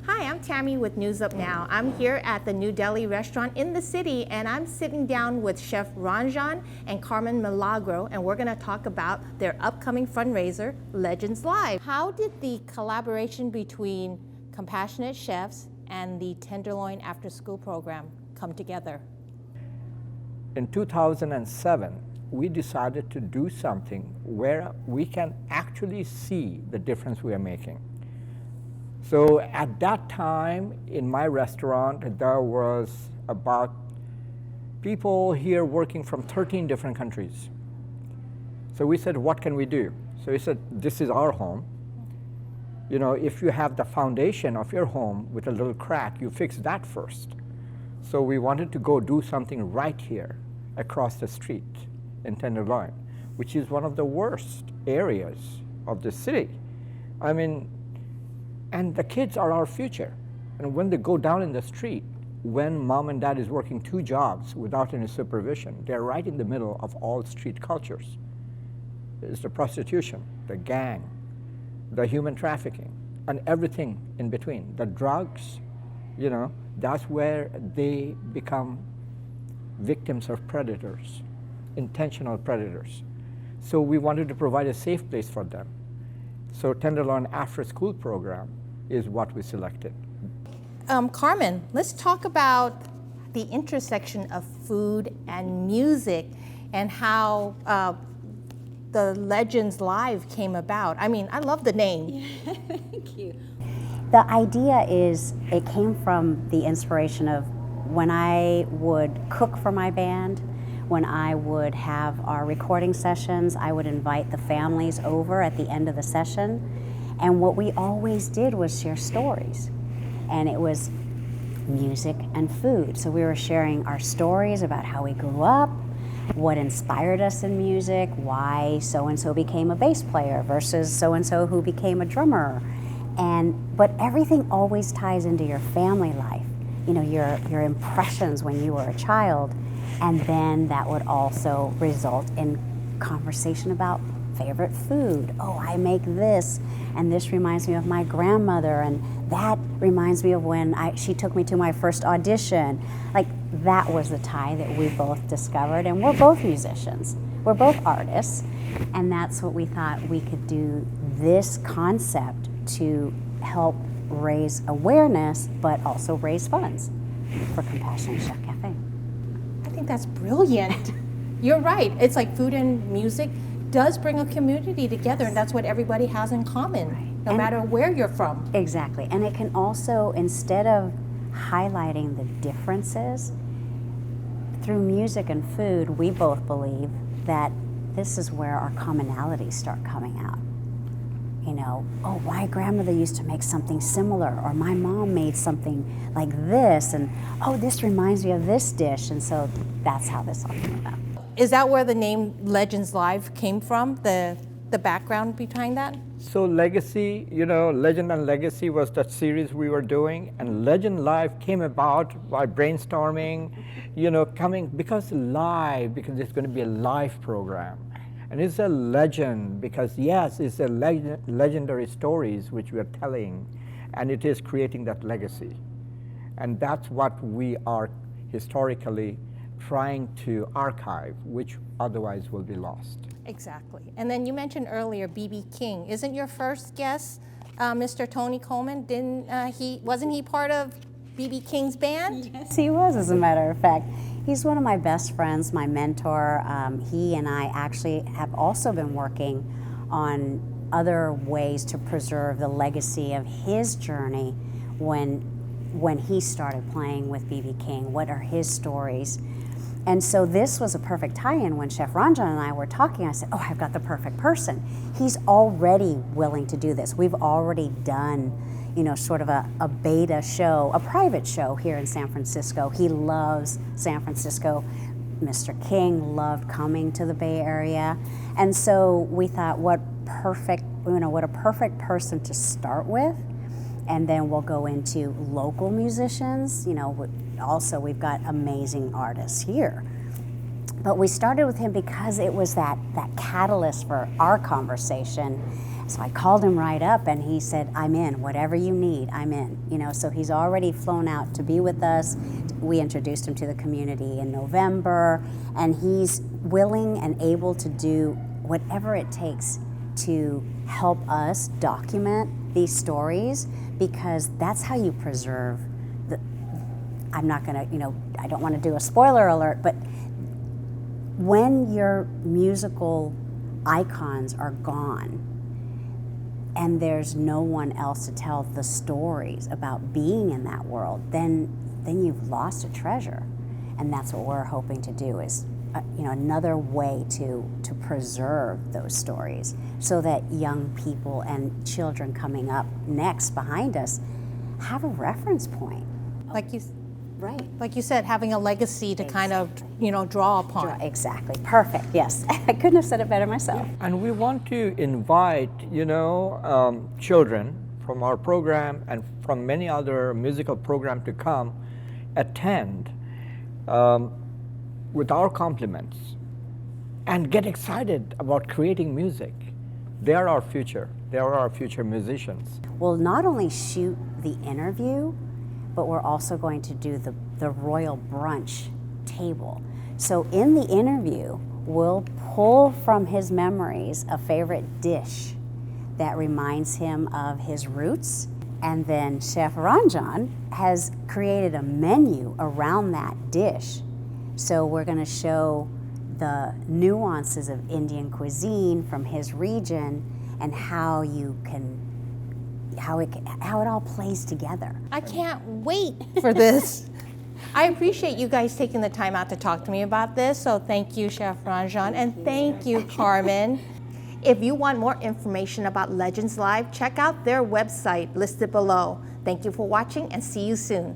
Hi, I'm Tammy with News Up Now. I'm here at the New Delhi restaurant in the city, and I'm sitting down with Chef Ranjan and Carmen Milagro, and we're gonna talk about their upcoming fundraiser, Legends Live. How did the collaboration between Compassionate Chefs and the Tenderloin After School Program come together? In 2007, we decided to do something where we can actually see the difference we are making. So at that time in my restaurant, there was about people here working from 13 different countries. So we said, what can we do? So we said, this is our home. You know, if you have the foundation of your home with a little crack, you fix that first. So we wanted to go do something right here across the street in Tenderloin, which is one of the worst areas of the city. I mean, and the kids are our future. And when they go down in the street, when mom and dad is working 2 jobs without any supervision, they're right in the middle of all street cultures. It's the prostitution, the gang, the human trafficking, and everything in between. The drugs, you know, that's where they become victims of predators, intentional predators. So we wanted to provide a safe place for them. So Tenderloin After School Program is what we selected. Carmen, let's talk about the intersection of food and music and how the Legends Live came about. I mean, I love the name. Yeah, thank you. The idea is, it came from the inspiration of when I would cook for my band, when I would have our recording sessions, I would invite the families over at the end of the session. And what we always did was share stories. And it was music and food. So we were sharing our stories about how we grew up, what inspired us in music, why so-and-so became a bass player versus so-and-so who became a drummer. But everything always ties into your family life, you know, your impressions when you were a child. And then that would also result in conversation about favorite food. Oh, I make this, and this reminds me of my grandmother, and that reminds me of when she took me to my first audition. Like, that was the tie that we both discovered, and we're both musicians. We're both artists, and that's what we thought we could do this concept to help raise awareness, but also raise funds for Compassionate Chef Café. I think that's brilliant. You're right. It's like food and music does bring a community together, and that's what everybody has in common, right, no matter where you're from. Exactly. And it can also, instead of highlighting the differences, through music and food, we both believe that this is where our commonalities start coming out. You know, oh, my grandmother used to make something similar, or my mom made something like this, and oh, this reminds me of this dish, and so that's how this all came about. Is that where the name Legends Live came from, the background behind that? So Legacy, you know, Legend and Legacy was that series we were doing, and Legend Live came about by brainstorming, you know, because it's going to be a live program. And it's a legend because, yes, it's a legendary stories which we are telling, and it is creating that legacy. And that's what we are historically trying to archive, which otherwise will be lost. Exactly. And then you mentioned earlier B.B. King. Isn't your first guest Mr. Tony Coleman? Wasn't he part of B.B. King's band? Yes, he was, as a matter of fact. He's one of my best friends, my mentor. He and I actually have also been working on other ways to preserve the legacy of his journey when he started playing with B.B. King. What are his stories? And so this was a perfect tie-in. When Chef Ranjan and I were talking, I said, oh, I've got the perfect person. He's already willing to do this. We've already done, you know, sort of a beta show, a private show here in San Francisco. He loves San Francisco. Mr. King loved coming to the Bay Area. And so we thought, what a perfect person to start with. And then we'll go into local musicians. You know, also we've got amazing artists here. But we started with him because it was that catalyst for our conversation. So I called him right up and he said, I'm in, whatever you need, I'm in. You know, so he's already flown out to be with us. We introduced him to the community in November, and he's willing and able to do whatever it takes to help us document these stories, because that's how you preserve the, I'm not gonna, you know, I don't wanna do a spoiler alert, but when your musical icons are gone, and there's no one else to tell the stories about being in that world, then you've lost a treasure. And that's what we're hoping to do, is you know, another way to preserve those stories, so that young people and children coming up next behind us have a reference point. Like you, Right. like you said, having a legacy to kind of, you know, draw upon. Exactly. Perfect. Yes. I couldn't have said it better myself. And we want to invite, you know, children from our program and from many other musical programs to come attend with our compliments and get excited about creating music. They are our future. They are our future musicians. We'll not only shoot the interview, but we're also going to do the royal brunch table. So in the interview, we'll pull from his memories a favorite dish that reminds him of his roots. And then Chef Ranjan has created a menu around that dish. So we're gonna show the nuances of Indian cuisine from his region and how you can, how it all plays together. I can't wait for this. I appreciate you guys taking the time out to talk to me about this, so thank you, Chef Ranjan, and thank you, Carmen. If you want more information about Legends Live, check out their website listed below. Thank you for watching, and see you soon.